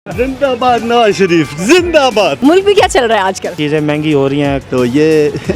जिंदाबाद नवाज शरीफ, जिंदाबाद। मुल्क में क्या चल रहा है आजकल? चीज़ें महंगी हो रही हैं, तो ये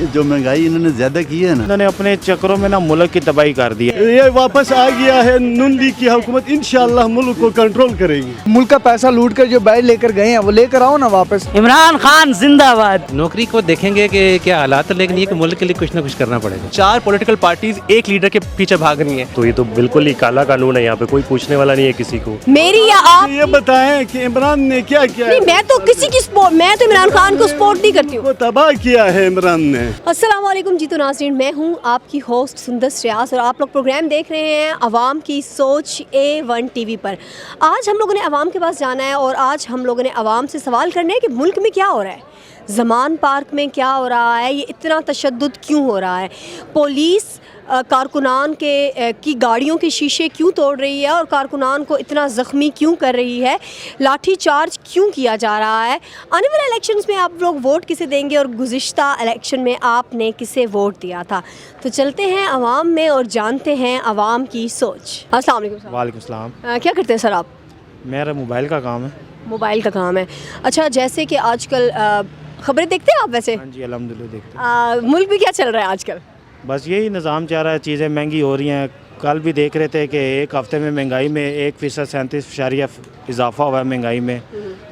जो महंगाई इन्होंने ज्यादा की है ना, इन्होंने अपने चक्करों में ना मुल्क की तबाही कर दी है। ये वापस आ गया है नून लीग की हुकूमत, इंशाल्लाह मुल्क को कंट्रोल करेगी। मुल्क का पैसा लूट कर जो बाहर लेकर गए हैं वो लेकर आओ ना वापस। इमरान खान जिंदाबाद। नौकरी को देखेंगे कि क्या हालात है, लेकिन ये कि मुल्क के लिए कुछ ना कुछ करना पड़ेगा। 4 पॉलिटिकल पार्टीज एक लीडर के पीछे भाग रही हैं। तो ये तो बिल्कुल ही काला कानून है, यहाँ पे कोई पूछने वाला नहीं है किसी को। मेरी या आप? ये बताएं कि इमरान ने क्या किया? नहीं, मैं तो किसी की सपोर्ट, मैं तो इमरान खान को सपोर्ट नहीं करती हूँ। वो तबाह किया है इमरान ने। अस्सलाम वालेकुम जी, तो नाज़रीन, मैं हूँ आपकी होस्ट सुंदस रियाज और आप लोग प्रोग्राम देख रहे हैं अवाम की सोच A1 टीवी पर। आज हम लोगों ने अवाम के पास जाना है और आज हम लोगों ने अवाम से सवाल करने हैं कि मुल्क में क्या हो रहा है, ज़मान पार्क में क्या हो रहा है, ये इतना तशद्दुद क्यों हो रहा है, पुलिस कारकुनान की गाड़ियों के शीशे क्यों तोड़ रही है और कारकुनान को इतना ज़ख्मी क्यों कर रही है, लाठी चार्ज क्यों किया जा रहा है, आने वाले इलेक्शंस में आप लोग वोट किसे देंगे और गुज़िश्ता इलेक्शन में आपने किसे वोट दिया था। तो चलते हैं अवाम में और जानते हैं अवाम की सोच। अस्सलाम वालेकुम सर। वालेकुम सलाम। क्या करते हैं सर आप? मेरा मोबाइल का काम है। मोबाइल का काम है। अच्छा, जैसे कि आजकल खबरें देखते हैं आप वैसे? हाँ जी, अल्हम्दुलिल्लाह देखते मुल्क में क्या चल रहा है आजकल? बस यही निज़ाम चल रहा है, चीज़ें महंगी हो रही हैं। कल भी देख रहे थे कि एक हफ़्ते में महंगाई में 1% 37% इजाफा हुआ है महंगाई में।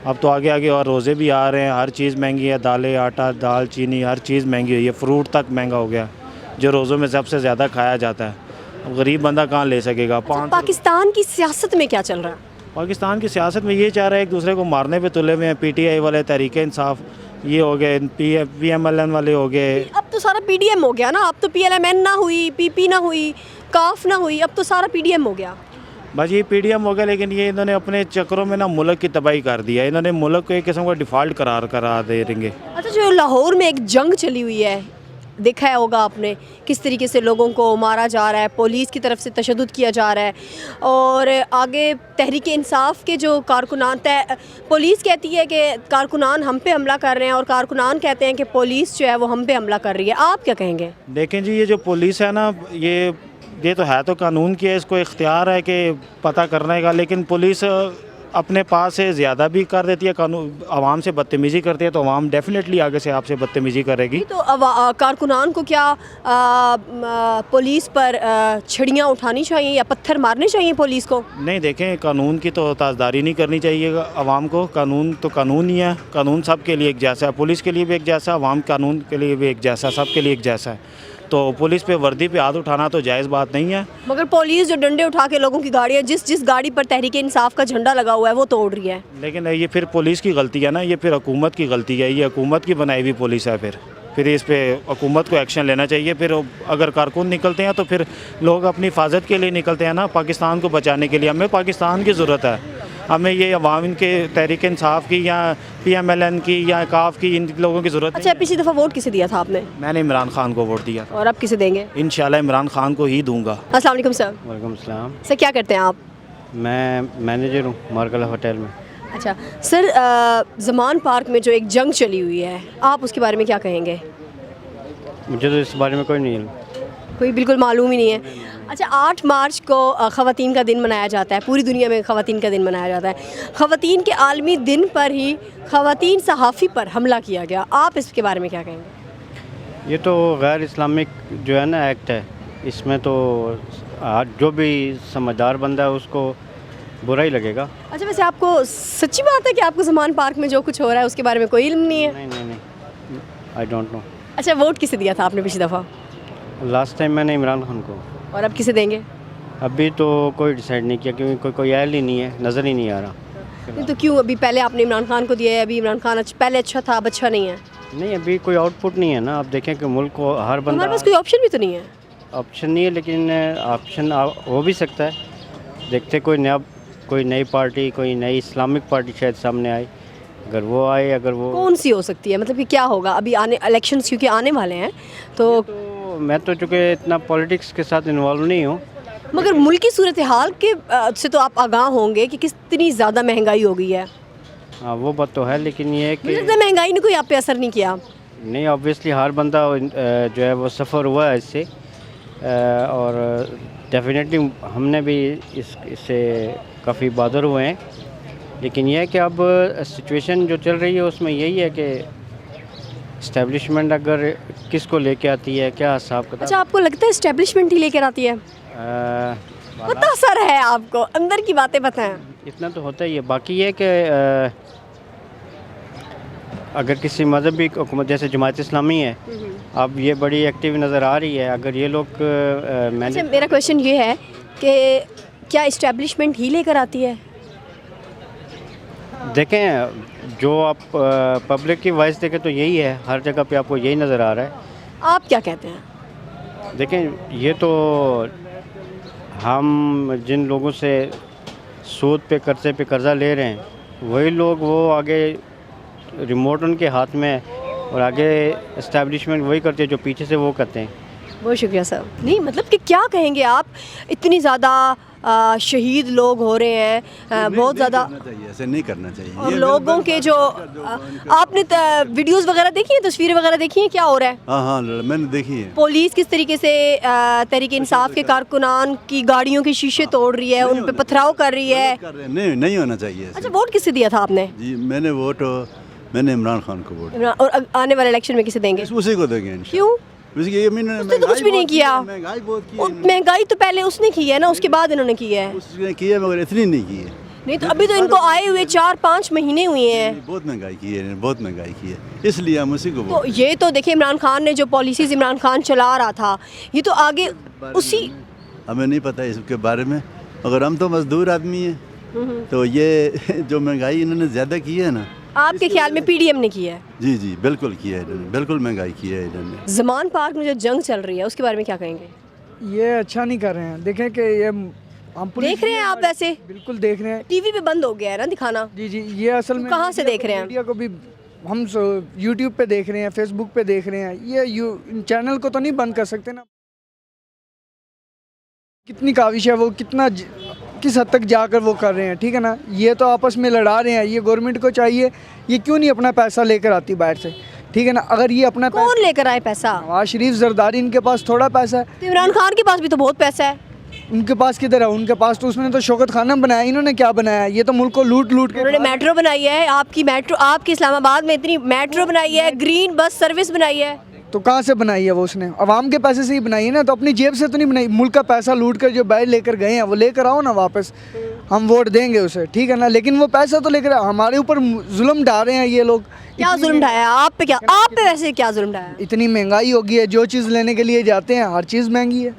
अब तो आगे आगे और रोज़े भी आ रहे हैं, हर चीज़ महंगी है, दालें, आटा, दाल, चीनी, हर चीज़ महंगी हुई है। फ्रूट तक महंगा हो गया जो रोज़ों में सबसे ज़्यादा खाया जाता है। अब गरीब बंदा कहाँ ले सकेगा। पाकिस्तान की सियासत में क्या चल रहा है? पाकिस्तान की सियासत में ये चाह रहा है, एक दूसरे को मारने पे तुले हुए हैं। PTI वाले, तहरीक इंसाफ ये हो गए, PMLN वाले हो गए। अब तो सारा PDM हो गया ना, अब तो PLMN ना हुई, PP ना हुई, काफ ना हुई, अब तो सारा PDM हो गया। बस ये PDM हो गया, लेकिन ये इन्होंने अपने चक्करों में ना मुल्क की तबाही कर दिया है। इन्होंने मुल्क को एक किस्म का डिफ़ॉल्ट करार करा दे देंगे। अच्छा, जो लाहौर में एक जंग चली हुई है, देखा है होगा आपने, किस तरीके से लोगों को मारा जा रहा है, पुलिस की तरफ से तशद्दुद किया जा रहा है और आगे तहरीक इंसाफ के जो कारकुनान, पुलिस कहती है कि कारकुनान हम पे हमला कर रहे हैं और कारकुनान कहते हैं कि पुलिस जो है वो हम पे हमला कर रही है। आप क्या कहेंगे? देखें जी, ये जो पुलिस है ना, ये तो है तो कानून की है, इसको इख्तियार है कि पता करने का, लेकिन पुलिस अपने पास से ज़्यादा भी कर देती है, कानून आवाम से बदतमीज़ी करती है, तो आवाम डेफिनेटली आगे से आपसे बदतमीज़ी करेगी। तो कारकुनान को क्या पुलिस पर छड़ियाँ उठानी चाहिए या पत्थर मारने चाहिए पुलिस को? नहीं, देखें, कानून की तो ताजदारी नहीं करनी चाहिए आवाम को। कानून तो कानून ही है, कानून सब के लिए एक जैसा है, पुलिस के लिए भी एक जैसा, आवाम कानून के लिए भी एक जैसा, सब के लिए एक जैसा है। तो पुलिस पे वर्दी पे हाथ उठाना तो जायज़ बात नहीं है। मगर पुलिस जो डंडे उठा के लोगों की गाड़ियाँ, जिस गाड़ी पर तहरीक इंसाफ का झंडा लगा हुआ है वो तोड़ रही है। लेकिन ये फिर पुलिस की गलती है ना, ये फिर हुकूमत की गलती है, ये हुकूमत की बनाई हुई पुलिस है। फिर इस पे हुकूमत को एक्शन लेना चाहिए। फिर अगर कारकुन निकलते हैं तो फिर लोग अपनी हिफाजत के लिए निकलते हैं ना, पाकिस्तान को बचाने के लिए। हमें पाकिस्तान की ज़रूरत है, हमें ये अवाम के तहरीक इंसाफ की या PMLN की या काफ की, इन लोगों की ज़रूरत। अच्छा, पिछली दफ़ा वोट किसे दिया था आपने? मैंने इमरान खान को वोट दिया। और अब किसे देंगे? इंशाल्लाह इमरान खान को ही दूंगा। अस्सलाम वालेकुम सर। वालेकुम सलाम। सर, क्या करते हैं आप? मैं मैनेजर हूँ मार्कला होटल में। अच्छा सर, ज़मान पार्क में जो एक जंग चली हुई है, आप उसके बारे में क्या कहेंगे? मुझे तो इस बारे में कोई नहीं है, कोई बिल्कुल मालूम ही नहीं है। अच्छा, 8 मार्च को ख़वातीन का दिन मनाया जाता है, पूरी दुनिया में ख़वातीन का दिन मनाया जाता है। ख़वातीन के आलमी दिन पर ही ख़वातीन सहाफ़ी पर हमला किया गया, आप इसके बारे में क्या कहेंगे? ये तो गैर इस्लामिक जो है ना एक्ट है, इसमें तो जो भी समझदार बंदा है उसको बुरा ही लगेगा। अच्छा, वैसे आपको सच्ची बात है कि आपको ज़मान पार्क में जो कुछ हो रहा है उसके बारे में कोई इल्म नहीं है? नहीं, आई डोंट नो। अच्छा, वोट किसे दिया था आपने पिछली दफ़ा? लास्ट टाइम मैंने इमरान खान को। और अब किसे देंगे? अभी तो कोई डिसाइड नहीं किया, क्योंकि कोई आयल ही नहीं है, नज़र ही नहीं आ रहा। नहीं तो क्यों? अभी पहले आपने इमरान खान को दिया है, अभी इमरान खान पहले अच्छा था, अब अच्छा नहीं है? नहीं, अभी कोई आउटपुट नहीं है ना। आप देखें कि मुल्क को हर बंदा, हमारे पास कोई ऑप्शन भी तो नहीं है। ऑप्शन नहीं है, लेकिन ऑप्शन हो भी सकता है। देखते कोई नई पार्टी, कोई नई इस्लामिक पार्टी शायद सामने आए। अगर वो आए, अगर वो कौन सी हो सकती है, मतलब कि क्या होगा? अभी आने इलेक्शंस क्योंकि आने वाले हैं तो मैं तो चूँकि इतना पॉलिटिक्स के साथ इन्वॉल्व नहीं हूँ, मगर मुल्क की सूरत हाल के से तो आप आगाह होंगे कि कितनी ज़्यादा महंगाई हो गई है। हाँ, वो बात तो है, लेकिन ये कि महंगाई ने कोई आप पे असर नहीं किया? नहीं, ऑब्वियसली हर बंदा जो है वो सफ़र हुआ है इससे, और डेफिनेटली हमने भी इससे काफ़ी बादर हुए हैं। लेकिन यह है कि अब सिचुएशन जो चल रही है उसमें यही है कि इस्टेब्लिशमेंट अगर किसको लेके आती है, क्या हिसाब किताब। अच्छा, आपको लगता है इस्टेब्लिशमेंट ही लेकर आती है? पता सर है आपको, अंदर की बातें बताएं। इतना तो होता ही है। बाकी ये कि अगर किसी मजहबी हुकूमत जैसे जमात इस्लामी है, अब ये बड़ी एक्टिव नज़र आ रही है। अगर ये लोग अच्छा, मेरा क्वेश्चन ये है कि क्या इस्टेब्लिशमेंट ही लेकर आती है? देखें, जो आप पब्लिक की वॉइस देखें तो यही है, हर जगह पे आपको यही नज़र आ रहा है। आप क्या कहते हैं? देखें, ये तो हम जिन लोगों से सूद पे कर्जे पे कर्जा ले रहे हैं, वही लोग वो आगे रिमोट उनके हाथ में है और आगे इस्टेब्लिशमेंट वही करती है जो पीछे से वो करते हैं। बहुत शुक्रिया सर। नहीं मतलब कि क्या कहेंगे आप, इतनी ज़्यादा शहीद लोग हो रहे हैं, बहुत ज़्यादा ऐसे नहीं करना चाहिए। और लोगों के जो आपने वीडियोस वगैरह देखी हैं, तस्वीरें वगैरह देखी हैं, क्या हो रहा है? हाँ हाँ, मैंने देखी है। पुलिस किस तरीके से तहरीक इंसाफ के कारकुनान की गाड़ियों के शीशे तोड़ रही है, उन पे पथराव कर रही है। नहीं, नहीं होना चाहिए ऐसे। अच्छा, वोट किसे दिया था आपने? जी, मैंने इमरान खान को वोट। और आने वाले इलेक्शन में किसे देंगे? उसी को देंगे इंशाल्लाह। क्यों? उसने तो कुछ भी नहीं किया। महंगाई बहुत की है। महंगाई तो पहले उसने की है ना, उसके बाद इन्होंने की है। उसने की है मगर इतनी नहीं की है। नहीं तो अभी तो इनको आए हुए 4-5 महीने हुए हैं। बहुत महंगाई की है, बहुत महंगाई की है, इसलिए हम उसी को तो ये तो देखिए, इमरान खान ने जो पॉलिसीज इमरान खान चला रहा था, ये तो आगे उसी। हमें नहीं पता इसके बारे में, मगर हम तो मजदूर आदमी हैं। तो ये जो महंगाई इन्होंने ज़्यादा की है ना, आपके ख्याल में पीडीएम ने की है? जी जी बिल्कुल किया है इन्होंने, बिल्कुल महंगाई की है इन्होंने। ज़मान पार्क में जो जंग चल रही है उसके बारे में क्या कहेंगे? ये अच्छा नहीं कर रहे हैं। देखें कि ये हम देख रहे हैं आप? वैसे बिल्कुल देख रहे हैं। टीवी पे बंद हो गया है ना दिखाना। जी जी, ये असल में कहाँ से देख रहे हैं? मीडिया को भी हम यूट्यूब पे देख रहे हैं, फेसबुक पे देख रहे हैं। ये चैनल को तो नहीं बंद कर सकते ना। कितनी काविश है वो, किस हद तक जाकर वो कर रहे हैं, ठीक है ना। ये तो आपस में लड़ा रहे हैं। ये गवर्नमेंट को चाहिए, ये क्यों नहीं अपना पैसा लेकर आती बाहर से, ठीक है ना। अगर ये अपना कौन लेकर आए पैसा? नवाज शरीफ, जरदारी, इनके पास थोड़ा पैसा है। तो इमरान खान के पास भी तो बहुत पैसा है। उनके पास किधर है? उनके पास तो उसने तो शौकत खाना बनाया। इन्होंने क्या बनाया? ये तो मुल्क को लूट लूट के। उन्होंने मेट्रो बनाई है, आपकी मेट्रो, आपके इस्लामाबाद में इतनी मेट्रो बनाई है, ग्रीन बस सर्विस बनाई है। तो कहाँ से बनाई है वो? उसने अवाम के पैसे से ही बनाई है ना, तो अपनी जेब से तो नहीं बनाई। मुल्क का पैसा लूट कर जो बाहर लेकर गए हैं वो लेकर आओ ना वापस, हम वोट देंगे उसे, ठीक है ना। लेकिन वो पैसा तो लेकर हमारे ऊपर जुल्म ढा रहे हैं ये लोग। क्या जुल्म ढाया आप पे? क्या आप पे वैसे क्या जुल्म ढाया? इतनी महंगाई हो गई है, जो चीज़ लेने के लिए जाते हैं हर चीज़ महंगी है।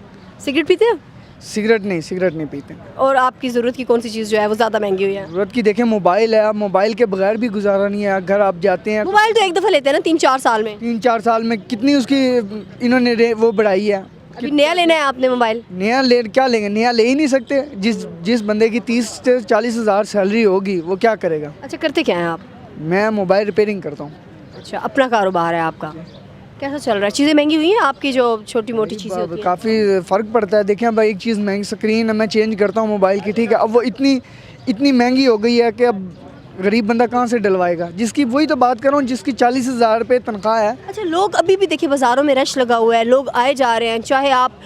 सिगरेट पीते हैं? सिगरेट नहीं पीते। और आपकी ज़रूरत की कौन सी चीज़ जो है वो ज़्यादा महंगी हुई है? ज़रूरत की देखें, मोबाइल है। मोबाइल के बगैर भी गुजारा नहीं है। घर आप जाते हैं, मोबाइल तो एक दफ़ा लेते हैं ना 3-4 साल में। 3-4 साल में कितनी उसकी इन्होंने वो बढ़ाई है। अभी नया लेना है आपने मोबाइल? नया क्या लेंगे? नया ले ही नहीं सकते। जिस बंदे की 30 से 40 हज़ार सैलरी होगी वो क्या करेगा? अच्छा, करते क्या हैं आप? मैं मोबाइल रिपेयरिंग करता हूँ। अच्छा, अपना कारोबार है आपका। कैसा चल रहा है? चीज़ें महंगी हुई हैं आपकी, जो छोटी मोटी चीज़ें होती हैं? काफ़ी फ़र्क पड़ता है। देखें भाई, एक चीज़ महंगी, स्क्रीन मैं चेंज करता हूँ मोबाइल की, ठीक है। अब वो इतनी महंगी हो गई है कि अब गरीब बंदा कहाँ से डलवाएगा? जिसकी, वही तो बात कर रहा हूँ, जिसकी 40,000 रुपये तनख्वाह है। अच्छा, लोग अभी भी देखिए बाज़ारों में रश लगा हुआ है, लोग आए जा रहे हैं। चाहे आप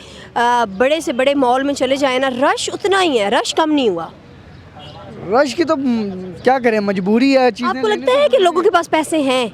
बड़े से बड़े मॉल में चले जाएँ ना, रश उतना ही है, रश कम नहीं हुआ। रश की तो क्या करें, मजबूरी है। आपको लगता है कि लोगों के पास पैसे हैं?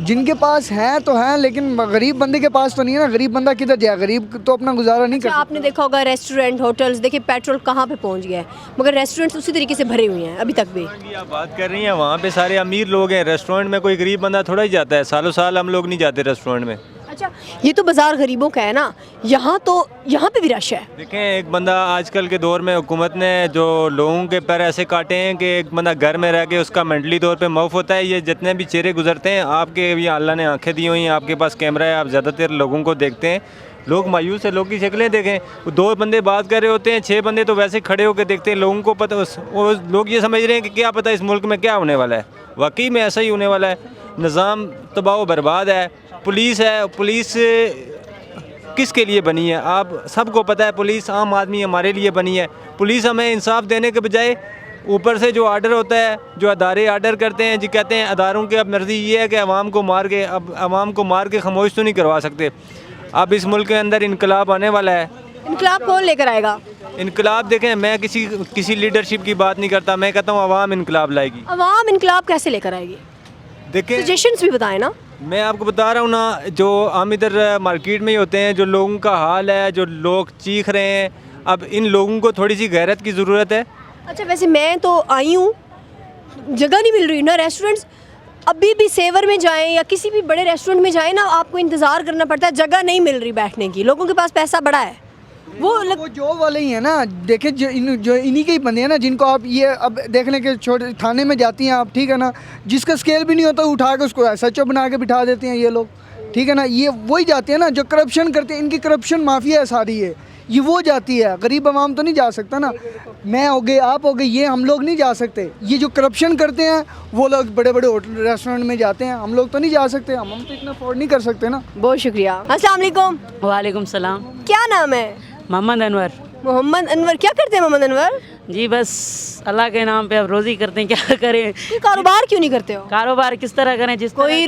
जिनके पास हैं तो हैं, लेकिन गरीब बंदे के पास तो नहीं है ना। गरीब बंदा किधर जाए? गरीब तो अपना गुजारा नहीं कर सकता। आपने देखा होगा रेस्टोरेंट, होटल्स, देखिए पेट्रोल कहाँ पे पहुँच गया है, मगर रेस्टोरेंट्स उसी तरीके से भरे हुए हैं अभी तक भी। आप बात कर रही हैं, वहाँ पे सारे अमीर लोग हैं। रेस्टोरेंट में कोई गरीब बंदा थोड़ा ही जाता है। सालों साल हम लोग नहीं जाते रेस्टोरेंट में। अच्छा, ये तो बाज़ार गरीबों का है ना, यहाँ पे भी रश है। देखें, एक बंदा आजकल के दौर में हुकूमत ने जो लोगों के पैर ऐसे काटे हैं कि एक बंदा घर में रह के उसका मेंटली तौर पे मौफ होता है। ये जितने भी चेहरे गुजरते हैं, आपके ये अल्लाह ने आंखें दी हुई हैं, आपके पास कैमरा है, आप ज़्यादातर लोगों को देखते हैं। लोग मायूस है, लोग की शक्लें देखें। 2 बंदे बात कर रहे होते हैं, 6 बंदे तो वैसे खड़े होकर देखते हैं। लोगों को पता, वो लोग ये समझ रहे हैं कि क्या पता इस मुल्क में क्या होने वाला है। वाकई में ऐसा ही होने वाला है। निज़ाम तबाह बर्बाद है। पुलिस है, पुलिस किसके लिए बनी है? आप सबको पता है, पुलिस आम आदमी हमारे लिए बनी है। पुलिस हमें इंसाफ देने के बजाय ऊपर से जो आर्डर होता है, जो अदारे आर्डर करते हैं, जी कहते हैं अदारों की अब मर्ज़ी ये है कि आवाम को मार के, अब आवाम को मार के खामोश तो नहीं करवा सकते। अब इस मुल्क के अंदर इनकलाब आने वाला है। इनकलाब कौन लेकर आएगा? इनकलाब देखें, मैं किसी लीडरशिप की बात नहीं करता, मैं कहता हूँ आवाम इनकलाब लाएगी। अवाम इनकलाब कैसे लेकर आएगी? देखें, सजेशंस भी बताएं ना। मैं आपको बता रहा हूँ ना, जो हम इधर मार्केट में ही होते हैं, जो लोगों का हाल है, जो लोग चीख रहे हैं, अब इन लोगों को थोड़ी सी गैरत की ज़रूरत है। अच्छा, वैसे मैं तो आई हूँ, जगह नहीं मिल रही ना। रेस्टोरेंट्स अभी भी सेवर में जाएं या किसी भी बड़े रेस्टोरेंट में जाएं ना, आपको इंतज़ार करना पड़ता है, जगह नहीं मिल रही बैठने की। लोगों के पास पैसा बड़ा है, वो जॉब वाले ही है ना। देखे जो इन्हीं के ही बंदे हैं ना, जिनको आप ये अब देख लें कि छोटे थाने में जाती हैं आप, ठीक है ना, जिसका स्केल भी नहीं होता उठा के उसको SHO बना के बिठा देते हैं ये लोग, ठीक है ना। ये वही जाती है ना जो करप्शन करते हैं, इनकी करप्शन माफिया है सारी है, ये वो जाती है। गरीब आवाम तो नहीं जा सकता ना, मैं हो गए, आप हो गए, ये हम लोग नहीं जा सकते। ये जो करप्शन करते हैं वो लोग बड़े बड़े होटल रेस्टोरेंट में जाते हैं, हम लोग तो नहीं जा सकते, हम तो इतना अफोर्ड नहीं कर सकते ना। बहुत शुक्रिया। अस्सलाम वालेकुम। वालेकुम सलाम। क्या नाम है? मोहम्मद अनवर। मोहम्मद अनवर, क्या करते हैं मोहम्मद अनवर? जी बस अल्लाह के नाम पे अब रोज़ी करते हैं, क्या करें। कोई कारोबार क्यों नहीं करते हो? कारोबार किस तरह करें? जिस कोई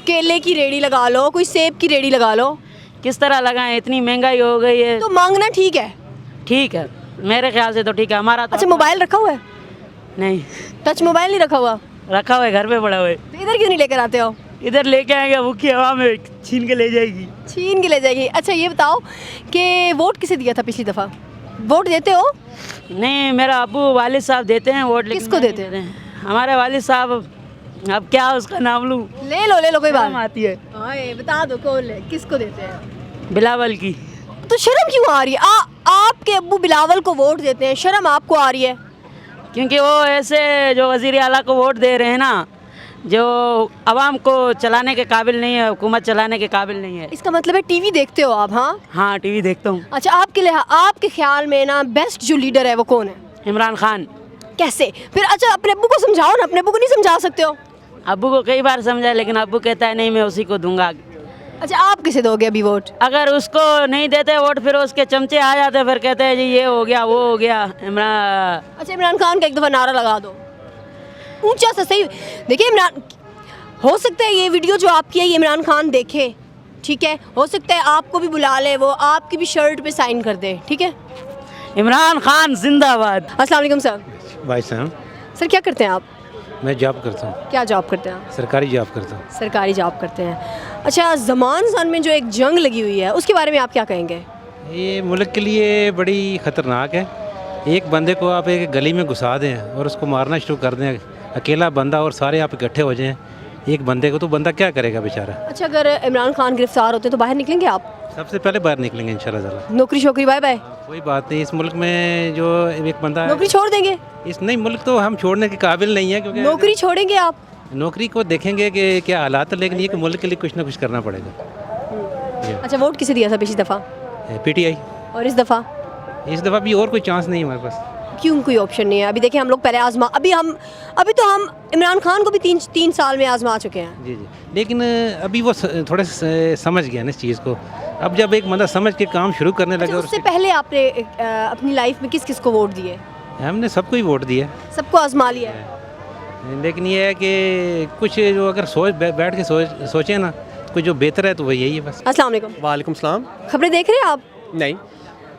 केले की रेडी लगा लो, कोई सेब की रेडी लगा लो। किस तरह लगाएं, इतनी महंगाई हो गई है। तो मांगना ठीक है? ठीक है, मेरे ख्याल से तो ठीक है। हमारा तो अच्छा, मोबाइल रखा हुआ है? नहीं, टच मोबाइल नहीं रखा हुआ? रखा हुआ है, घर पे पड़ा हुआ है। तो इधर क्यों नहीं लेकर आते हो? इधर लेके आएंगे, भूखी हवा में छीन के ले जाएगी। छीन के ले जाएगी। अच्छा, ये बताओ कि वोट किसे दिया था पिछली दफ़ा? वोट देते हो? नहीं, मेरा अबू वालिद साहब देते हैं वोट। किसको देते हैं? हमारे वालिद साहब, अब क्या उसका नाम लूँ? ले लो, कोई बात आती है। बता दो कौन है, किसको देते हैं? बिलावल की। तो शर्म क्यों आ रही है? आपके अब्बू बिलावल को वोट देते हैं, शर्म आपको आ रही है? क्योंकि वो ऐसे जो वज़ीर आला को वोट दे रहे हैं ना, जो आवाम को चलाने के काबिल नहीं है, हुकूमत चलाने के काबिल नहीं है। इसका मतलब है टीवी देखते हो आप? हाँ, टीवी देखता हूँ। अच्छा, आपके ख्याल में ना बेस्ट जो लीडर है वो कौन है? इमरान खान। कैसे फिर? अच्छा, अपने अब्बू को समझाओ ना। अपने अब्बू को नहीं समझा सकते हो? अब्बू को कई बार समझा, लेकिन अब्बू कहता है नहीं, मैं उसी को दूंगा। अच्छा, आप किसे दोगे अभी वोट? अगर उसको नहीं देते वोट, फिर उसके चमचे आ जाते, फिर कहते हैं जी ये हो गया, वो हो गया। अच्छा, इमरान खान का एक दफ़ा नारा लगा दो, ऊंचा सा। सही। देखिए, इमरान, हो सकता है ये वीडियो जो आपकी है ये इमरान खान देखे, ठीक है, हो सकता है आपको भी बुला ले, वो आपकी भी शर्ट पे साइन कर दे, ठीक है। इमरान खान जिंदाबाद। अस्सलाम वालेकुम सर। भाई साहब, सर क्या करते हैं आप? मैं जॉब करता हूँ। क्या जॉब करते हैं? सरकारी जॉब करता हूँ। सरकारी जॉब करते हैं। अच्छा, ज़मान में जो एक जंग लगी हुई है उसके बारे में आप क्या कहेंगे? ये मुल्क के लिए बड़ी ख़तरनाक है। एक बंदे को आप एक गली में घुसा दें और उसको मारना शुरू कर दें, अकेला बंदा, और सारे आप इकट्ठे हो जाएं एक बंदे को, तो बंदा क्या करेगा बेचारा। अच्छा, अगर इमरान खान गिरफ्तार होते तो बाहर निकलेंगे आप? सबसे पहले बाहर निकलेंगे इंशाल्लाह ताला। नौकरी शोकरी बाय बाय? कोई बात नहीं, इस मुल्क में जो एक बंदा नौकरी छोड़ देंगे? इस नहीं, मुल्क तो हम छोड़ने के काबिल नहीं है, क्योंकि नौकरी छोड़ेंगे आप? नौकरी को देखेंगे कि क्या हालात है, लेकिन ये कि मुल्क के लिए कुछ ना कुछ करना पड़ेगा। अच्छा, वोट किसे दिया था पिछली दफ़ा? PTI। और इस दफ़ा? इस दफ़ा भी और कोई चांस नहीं हमारे पास। क्यों, कोई ऑप्शन नहीं है? अभी देखिए, हम लोग पहले अभी तो हम इमरान खान को भी तीन साल में आजमा चुके हैं। जी, लेकिन अभी वो थोड़े समझ गया ना इस चीज़ को। अब जब एक बंदा समझ के काम शुरू करने लगे। अच्छा, उससे पहले आपने अपनी लाइफ में किस किस को वोट दिए? हमने सबको ही वोट दिया, सबको आजमा लिया है। लेकिन ये है कि कुछ जो अगर बैठ के सोचें ना, तो कुछ जो बेहतर है तो वही यही है बस। अस्सलाम वालेकुम। वालेकुम सलाम। खबरें देख रहे हैं आप? नहीं,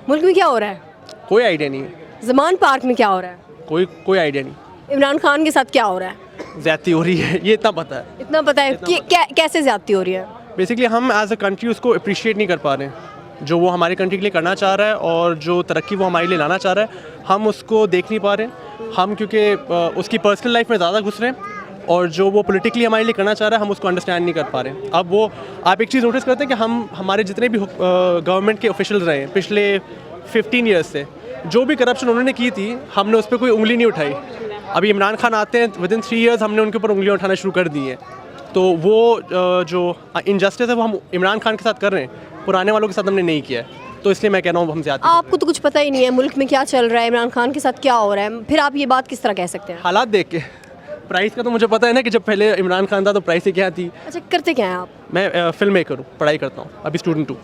मुल्क में क्या हो रहा है? कोई आइडिया नहीं है। ज़मान पार्क में क्या हो रहा है? कोई आइडिया नहीं। इमरान खान के साथ क्या हो रहा है? ज़्यादती हो रही है, ये इतना पता है। इतना पता है कि कैसे ज़्यादती हो रही है? बेसिकली हम एज अ कंट्री उसको अप्रिशिएट नहीं कर पा रहे हैं, जो वो हमारी कंट्री के लिए करना चाह रहा है और जो तरक्की वो हमारे लिए लाना चाह रहा है, हम उसको देख नहीं पा रहे। हम क्योंकि उसकी पर्सनल लाइफ में ज़्यादा घुस रहे हैं, और जो वो पॉलिटिकली हमारे लिए करना चाह रहा है हम उसको अंडरस्टैंड नहीं कर पा रहे। अब वो आप एक चीज़ नोटिस करते हैं कि हमारे जितने भी गवर्नमेंट के ऑफिशियल रहे हैं पिछले 15 ईयर्स से, जो भी करप्शन उन्होंने की थी, हमने उस पर कोई उंगली नहीं उठाई। अभी इमरान खान आते हैं, विदिन 3 ईयर्स हमने उनके ऊपर उंगलियां उठाना शुरू कर दी हैं। तो वो जो इनजस्टिस है वो हम इमरान खान के साथ कर रहे हैं, पुराने वालों के साथ हमने नहीं किया है। तो इसलिए मैं कह रहा हूँ हम ज़्यादा। आपको तो कुछ पता ही नहीं है मुल्क में क्या चल रहा है, इमरान खान के साथ क्या हो रहा है, फिर आप ये बात किस तरह कह सकते हैं? हालात देख के। प्राइस का तो मुझे पता है ना कि जब पहले इमरान खान था तो प्राइस क्या थी। अच्छा, करते क्या हैं आप? मैं फिल्म मेकर हूँ, पढ़ाई करता हूँ, अभी स्टूडेंट हूँ।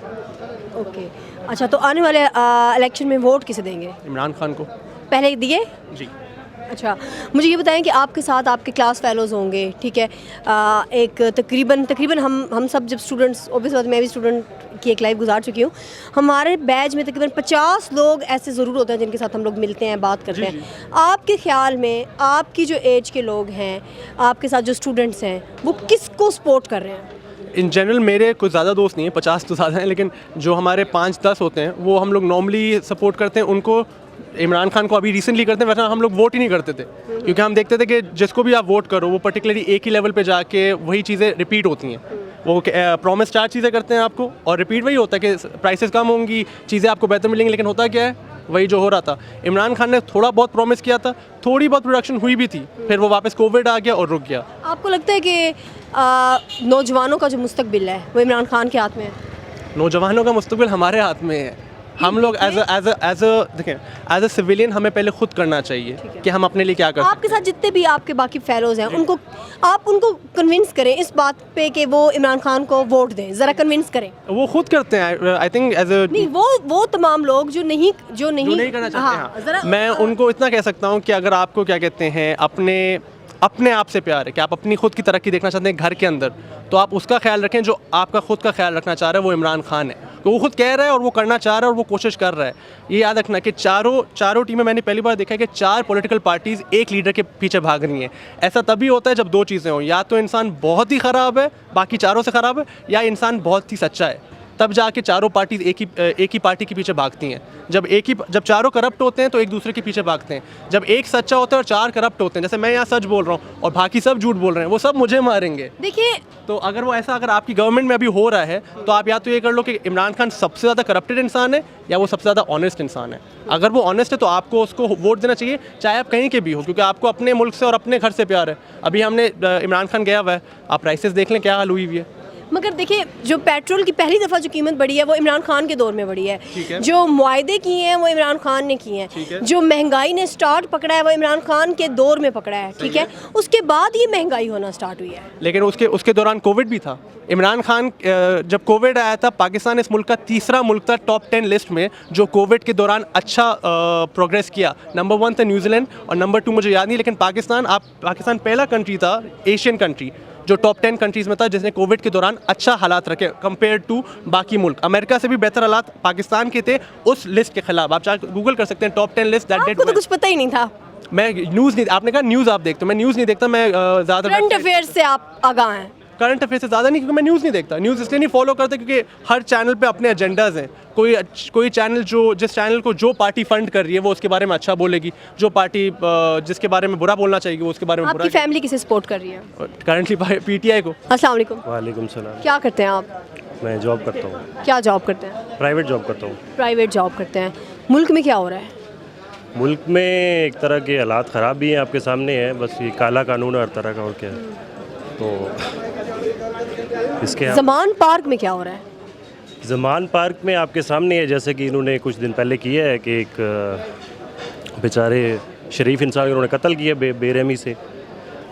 ओके। अच्छा, तो आने वाले इलेक्शन में वोट किसे देंगे? इमरान खान को। पहले दिए? जी। अच्छा, मुझे ये बताएं कि आपके साथ आपके क्लास फेलोज़ होंगे, ठीक है। एक तकरीबन हम सब जब स्टूडेंट्स, ऑब्वियस बात मैं भी स्टूडेंट की एक लाइफ गुजार चुकी हूँ, हमारे बैच में तकरीबन 50 लोग ऐसे ज़रूर होते हैं जिनके साथ हम लोग मिलते हैं, बात करते हैं। आपके ख्याल में आपकी जो एज के लोग हैं, आपके साथ जो स्टूडेंट्स हैं, वो किसको सपोर्ट कर रहे हैं? इन जनरल मेरे कुछ ज़्यादा दोस्त नहीं हैं, 50 तो ज़्यादा हैं, लेकिन जो हमारे 5-10 होते हैं वो हम लोग नॉर्मली सपोर्ट करते हैं उनको। इमरान खान को अभी रिसेंटली करते हैं, वरना हम लोग वोट ही नहीं करते थे, क्योंकि हम देखते थे कि जिसको भी आप वोट करो वो पर्टिकुलरली एक ही लेवल पे जाके वही चीज़ें रिपीट होती हैं। वो प्रॉमिस 4 चीज़ें करते हैं आपको और रिपीट वही होता है कि प्राइसेस कम होंगी, चीज़ें आपको बेहतर मिलेंगी, लेकिन होता क्या है वही जो हो रहा था। इमरान खान ने थोड़ा बहुत प्रॉमिस किया था, थोड़ी बहुत प्रोडक्शन हुई भी थी, फिर वो वापस कोविड आ गया और रुक गया। आपको लगता है कि नौजवानों का जो मुस्तकबिल है वो इमरान खान के हाथ में है? नौजवानों का मुस्तकबिल हमारे हाथ में है। हम लोग एज अ सिविलियन हमें पहले खुद करना चाहिए कि हम अपने लिए क्या कर सकते हैं। आपके साथ जितने भी आपके बाकी फेलोज़ हैं उनको आप उनको कन्विंस करें इस बात पे कि वो इमरान खान को वोट दें, ज़रा कन्विंस करें। वो खुद करते हैं, आई थिंक एज अ नहीं, वो तमाम लोग जो नहीं करना चाहते हाँ, हैं। मैं उनको इतना कह सकता हूँ कि अगर आपको क्या कहते हैं अपने आप से प्यार है, कि आप अपनी खुद की तरक्की देखना चाहते हैं घर के अंदर, तो आप उसका ख्याल रखें। जो आपका खुद का ख्याल रखना चाह रहा है वो इमरान खान है, तो वो खुद कह रहा है और वो करना चाह रहा है और वो कोशिश कर रहा है। ये याद रखना कि चारों टीमें, मैंने पहली बार देखा है कि 4 पॉलिटिकल पार्टीज़ एक लीडर के पीछे भाग रही हैं। ऐसा तभी होता है जब 2 चीज़ें हों, या तो इंसान बहुत ही ख़राब है, बाकी चारों से ख़राब है, या इंसान बहुत ही सच्चा है, तब जाके चारों पार्टीज एक ही पार्टी के पीछे भागती हैं। जब चारों करप्ट होते हैं तो एक दूसरे के पीछे भागते हैं। जब एक सच्चा होता है और 4 करप्ट होते हैं, जैसे मैं यहाँ सच बोल रहा हूँ और बाकी सब झूठ बोल रहे हैं, वो सब मुझे मारेंगे। देखिए, तो अगर आपकी गवर्नमेंट में अभी हो रहा है, तो आप या तो ये कर लो कि इमरान खान सबसे ज़्यादा करप्टेड इंसान है या वो सबसे ज़्यादा ऑनेस्ट इंसान है। अगर वो ऑनेस्ट है तो आपको उसको वोट देना चाहिए, चाहे आप कहीं के भी हो, क्योंकि आपको अपने मुल्क से और अपने घर से प्यार है। अभी हमने इमरान खान गया हुआ है, आप प्राइसेस देख लें क्या हाल हुई हुई है। मगर देखिए, जो पेट्रोल की पहली दफ़ा जो कीमत बढ़ी है वो इमरान खान के दौर में बढ़ी है। जो मुआहदे किए हैं वो इमरान खान ने किए हैं। जो महंगाई ने स्टार्ट पकड़ा है वो इमरान खान के दौर में पकड़ा है, ठीक है। उसके बाद ये महंगाई होना स्टार्ट हुई है, लेकिन उसके दौरान कोविड भी था। इमरान खान जब कोविड आया था, पाकिस्तान इस मुल्क का तीसरा मुल्क था टॉप 10 लिस्ट में जो कोविड के दौरान अच्छा प्रोग्रेस किया। नंबर 1 था न्यूजीलैंड और नंबर 2 मुझे याद नहीं, लेकिन पाकिस्तान पहला कंट्री था, एशियन कंट्री, जो टॉप 10 कंट्रीज़ में था जिसने कोविड के दौरान अच्छा हालात रखे कंपेयर टू बाकी मुल्क। अमेरिका से भी बेहतर हालात पाकिस्तान के थे उस लिस्ट के खिलाफ। आप चाहे गूगल कर सकते हैं टॉप 10 लिस्ट। आपको तो कुछ पता ही नहीं था। मैं न्यूज़ नहीं, आपने कहा न्यूज़ आप देखते हो, मैं न्यूज़ नहीं देखता। मैं ज़्यादा करंट अफेयर्स से आप आगाह हैं। करंट अफेयर से ज़्यादा नहीं, क्योंकि मैं न्यूज़ नहीं देखता। न्यूज़ इसलिए नहीं फॉलो करता क्योंकि हर चैनल पे अपने एजेंडाज हैं। कोई चैनल जिस चैनल को जो पार्टी फंड कर रही है वो उसके बारे में अच्छा बोलेगी, जो पार्टी जिसके बारे में बुरा बोलना चाहिए वो उसके बारे में बुरा। आपकी फैमिली किसे सपोर्ट कर रही है? करंटली पीटीआई को। अस्सलाम वालेकुम। वालेकुम सलाम। क्या करते हैं आप? मैं जॉब करता हूँ। क्या जॉब करते हैं? प्राइवेट जॉब करता हूँ। प्राइवेट जॉब करते हैं। मुल्क में क्या हो रहा है? मुल्क में एक तरह के हालात ख़राब भी हैं, आपके सामने है। बस ये काला कानून हर तरह का, और क्या है। तो इसके ज़मान पार्क में क्या हो रहा है? ज़मान पार्क में आपके सामने है, जैसे कि इन्होंने कुछ दिन पहले किया है कि एक बेचारे शरीफ इंसान को इन्होंने कत्ल किया बेरहमी से।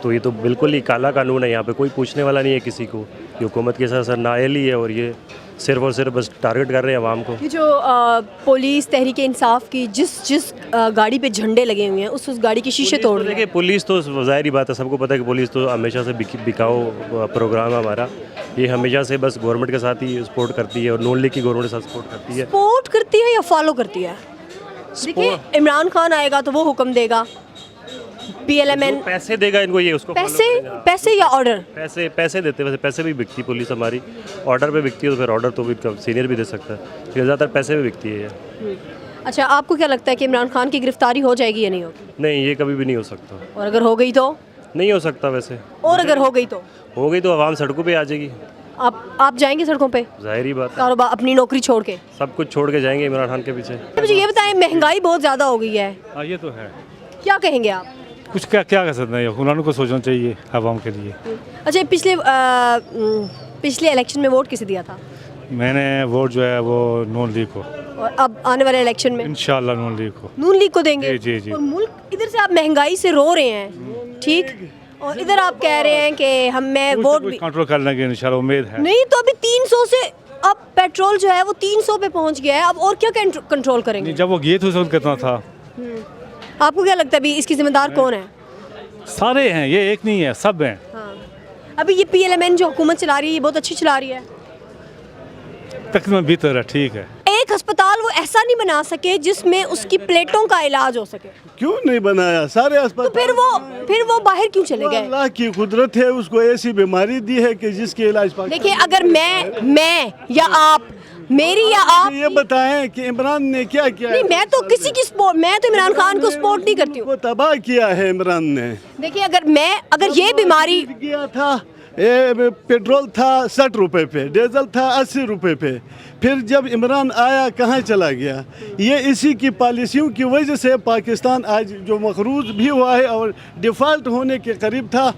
तो ये तो बिल्कुल ही काला कानून है, यहाँ पे कोई पूछने वाला नहीं है किसी को। ये हुकूमत के साथ नाअहल ही है और ये सिर्फ और सिर्फ बस टारगेट कर रहे हैं आवाम को। ये जो पुलिस तहरीक इंसाफ की जिस गाड़ी पे झंडे लगे हुए हैं उस गाड़ी के शीशे तोड़ रहे हैं। देखिए, पुलिस तो ज़ाहिर बात है, सबको पता है कि पुलिस तो हमेशा से बिकाऊ प्रोग्राम है हमारा। ये हमेशा से बस गवर्नमेंट के साथ ही सपोर्ट करती है और नून लीग की गवर्नमेंट के साथ सपोर्ट करती है। सपोर्ट करती है या फॉलो करती है? देखिए, इमरान खान आएगा तो वो हुक्म देगा, PLMN पैसे देगा इनको, ये उसको पैसे या ऑर्डर? पैसे देते, वैसे पैसे भी बिकती पुलिस हमारी। ऑर्डर पे बिकती है तो फिर ऑर्डर तो भी सीनियर भी दे सकता है, लेकिन ज़्यादातर पैसे भी बिकती है ये। अच्छा, आपको क्या लगता है कि इमरान खान की गिरफ्तारी हो जाएगी या नहीं होगी? नहीं, ये कभी भी नहीं हो सकता। और अगर हो गई तो? नहीं हो सकता वैसे। और अगर हो गई तो आवाम सड़कों पे आ जाएगी। आप जाएंगे सड़कों पे? जाहिर ही बात है, कारोबार अपनी नौकरी छोड़ के सब कुछ छोड़ के जाएंगे इमरान खान के पीछे। मुझे ये बताएं, महंगाई बहुत ज़्यादा हो गई है। ये तो है। क्या कहेंगे आप? कुछ क्या कर सकते हैं, हुक्मरानों को सोचना चाहिए आवाम के लिए। अच्छा, पिछले इलेक्शन में वोट किसे दिया था? मैंने वोट जो है वो नून लीग को, और अब आने वाले इलेक्शन में इंशाल्लाह नून लीग को। नून लीग को देंगे? जी जी। और मुल्क इधर से आप महंगाई से रो रहे हैं, ठीक, और इधर आप कह रहे हैं कि मैं वोट भी कंट्रोल कर लेंगे इंशाल्लाह, उम्मीद है। नहीं तो अभी 300 से अब पेट्रोल जो है वो 300 पे पहुंच गया है, अब और क्या कंट्रोल करेंगे? जब वो गए थे उस वक्त कितना था? आपको क्या लगता है अभी इसकी जिम्मेदार कौन है? सारे हैं, ये एक नहीं है, सब हैं। हाँ। अभी ये PLMN जो हुकूमत चला रही है ये बहुत अच्छी चला रही है। तकरीबन भीतर है, ठीक है। एक अस्पताल वो ऐसा नहीं बना सके जिसमें उसकी प्लेटों का इलाज हो सके। क्यों नहीं बनाया? सारे अस्पताल। तो फिर वो बाहर क्यों चले गए? अल्लाह की कुदरत है, उसको ऐसी बीमारी दी है कि जिसके इलाज देखिए, अगर मैं या आप, मेरी या आप ये बताएं कि इमरान ने क्या किया? नहीं, मैं तो किसी की सपोर्ट, मैं तो इमरान खान को सपोर्ट नहीं करती हूँ। वो तबाह किया है इमरान ने। देखिए, अगर ये बीमारी गया था, पेट्रोल था 60 रुपए पे, डीजल था 80 रुपए पे, फिर जब इमरान आया कहाँ चला गया? ये इसी की पॉलिसियों की वजह से पाकिस्तान आज जो मखरूज भी हुआ है और डिफ़ॉल्ट होने के करीब था,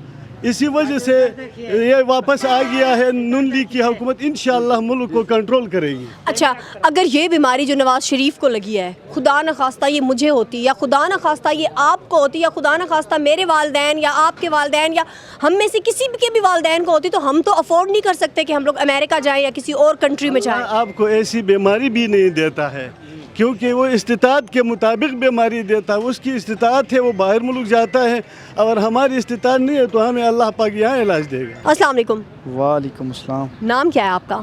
इसी वजह से ये वापस आ गया है। नून लीग की हुकूमत इंशाअल्लाह मुल्क को कंट्रोल करेगी। अच्छा, अगर ये बीमारी जो नवाज शरीफ को लगी है, खुदा न खास्ता ये मुझे होती, या खुदा न खास्ता ये आपको होती, या खुदा न खास्ता मेरे वालदैन या आपके वालदैन या हम में से किसी के भी वालदैन को होती, तो हम तो अफोर्ड नहीं कर सकते कि हम लोग अमेरिका जाएं या किसी और कंट्री में जाएं। आपको ऐसी बीमारी भी नहीं देता है, क्योंकि वो इस्तिताअत के मुताबिक बीमारी देता है। उसकी इस्तिताअत है, वो बाहर मुल्क जाता है, और हमारी इस्तिताअत नहीं है तो हमें अल्लाह पाक यहाँ इलाज देगा। अस्सलाम वालेकुम। वालेकुम अस्सलाम। नाम क्या है आपका?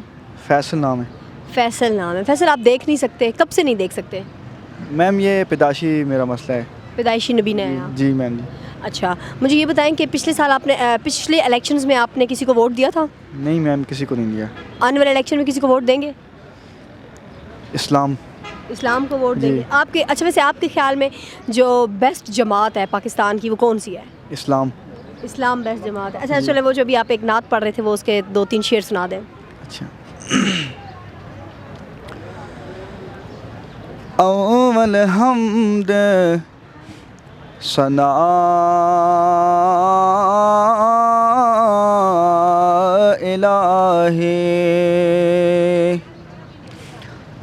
फैसल नाम है। फैसल नाम है। फैसल, आप देख नहीं सकते, कब से नहीं देख सकते? मैम ये पैदाशी मेरा मसला है। पैदाइशी नबीना है आप? जी मैम जी। अच्छा, मुझे ये बताएं कि पिछले साल आपने पिछले इलेक्शंस में आपने किसी को वोट दिया था? नहीं मैम, किसी को नहीं दिया। आने वाले इलेक्शन में किसी को वोट देंगे? इस्लाम को वोट देंगे आपके? अच्छा, वैसे आपके ख्याल में जो बेस्ट जमात है पाकिस्तान की वो कौन सी है? इस्लाम बेस्ट जमात है। अच्छा, चलो, वो जो अभी आप एक नात पढ़ रहे थे वो उसके 2-3 शेर सुना दें। अच्छा। अव्वल हम्द सना इलाही,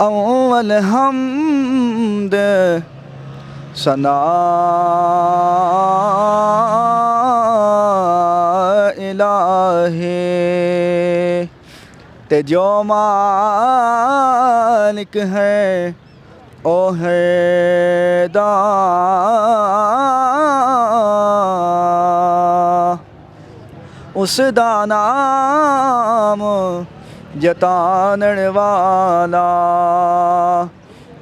अव्वल हम्द सना इलाही, ते जो मालिक है ओ है दा, उस दा नाम जतानण वाला,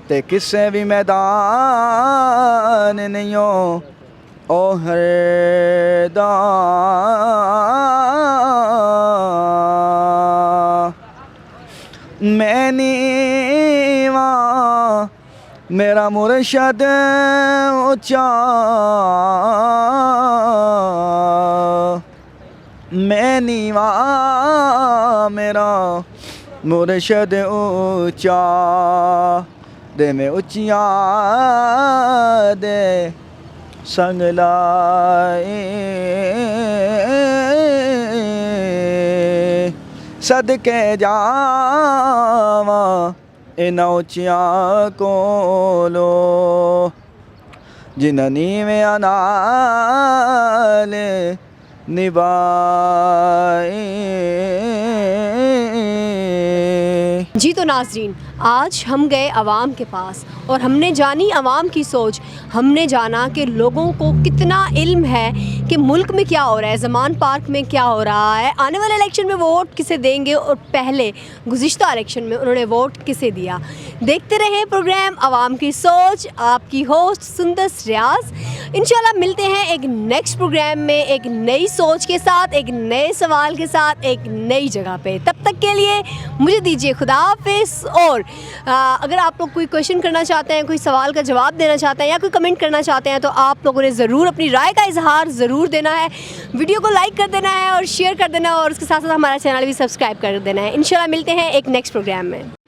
ते किसे भी मैदान नहीं हो ओ हरदा, मैं नीवा मेरा मुर्शद ऊंचा, मैं नीवा मेरा मुर्शद ऊंचा, दे में ऊंचिया दे संग लाए, सदके जावा इन ऊंचिया कोलो, जिन्हां नीवियां नाल निभाए। जी तो नाज़रीन, आज हम गए आवाम के पास और हमने जानी आवाम की सोच। हमने जाना कि लोगों को कितना इल्म है कि मुल्क में क्या हो रहा है, ज़मान पार्क में क्या हो रहा है, आने वाले इलेक्शन में वोट किसे देंगे और पहले गुज़िश्ता इलेक्शन में उन्होंने वोट किसे दिया। देखते रहे प्रोग्राम आवाम की सोच, आपकी होस्ट सुंदस रियाज। इंशाल्लाह मिलते हैं एक नेक्स्ट प्रोग्राम में, एक नई सोच के साथ, एक नए सवाल के साथ, एक नई जगह पे। तब तक के लिए मुझे दीजिए खुदा हाफिज़। और अगर आप लोग कोई क्वेश्चन करना चाहते हैं, कोई सवाल का जवाब देना चाहते हैं या कोई कमेंट करना चाहते हैं, तो आप लोगों ने ज़रूर अपनी राय का इजहार ज़रूर देना है। वीडियो को लाइक कर देना है और शेयर कर देना है, और उसके साथ साथ हमारा चैनल भी सब्सक्राइब कर देना है। इंशाल्लाह मिलते हैं एक नेक्स्ट प्रोग्राम में।